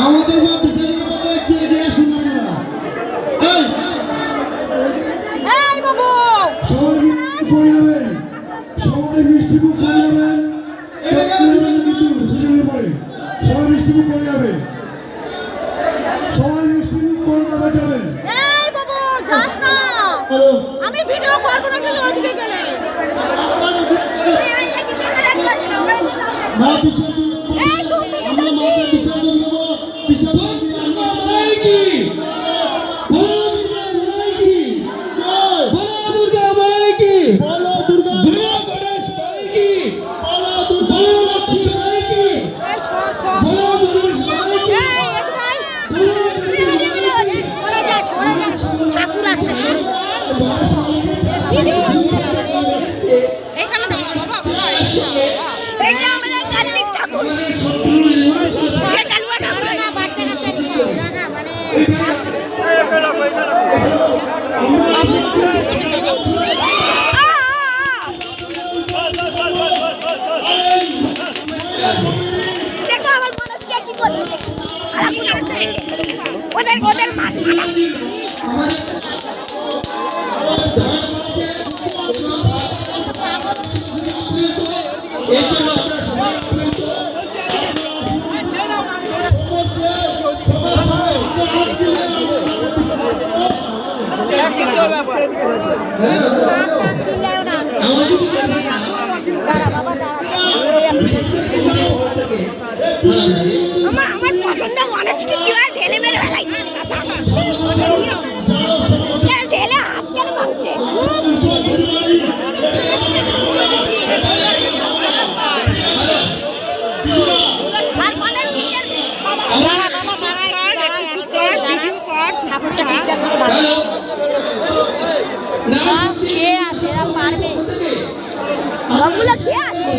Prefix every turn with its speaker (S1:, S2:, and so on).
S1: আমাদের বিসর্জনের মধ্যে একটু এগিয়ে আসুন আপনারা।
S2: এই বাবু
S1: সবাই পড়ে যাবেন, সবাই মিষ্টিমুখ করে যাবেন। কিন্তু বিসর্জনের পরে সবাই মিষ্টিমুখ করে যাবে, সবাই মিষ্টিমুখ করে যাবেন।
S2: এই বাবু যাস না, আমি ভিডিও করব না, গেলে ওদিকে গেলে
S1: মা বিসর্জন
S2: এই তুই থেকে
S1: আমরা মাকে বিসর্জন দেব। বিসর্জন মাইকি বলো দুর্গা মাইকি, বলো দুর্গা গণেশ মাইকি, বলো দুর্গা লক্ষ্মী মাইকি,
S2: এই সর সর
S1: বলো দুর্গা
S2: এই একটাই সরে যা ঠাকুর আসছে সরে এখানে দাঁড়া বাবা বাবা এই যে আমাদের কার্তিক ঠাকুর এই কালুয়া ঠাকুর না বাচ্চা কাচ্চা নিয়ে না মানে দেখো আমার মানুষটা কি করছে ওদের মান আমার পছন্দ গণেশকে কি আর ঢেলে মেরে ফেলাই ঢেলে হাত কেন ভাঙছে সব খেয়ে আছে, এরা পারবে সবগুলো খেয়ে আছে।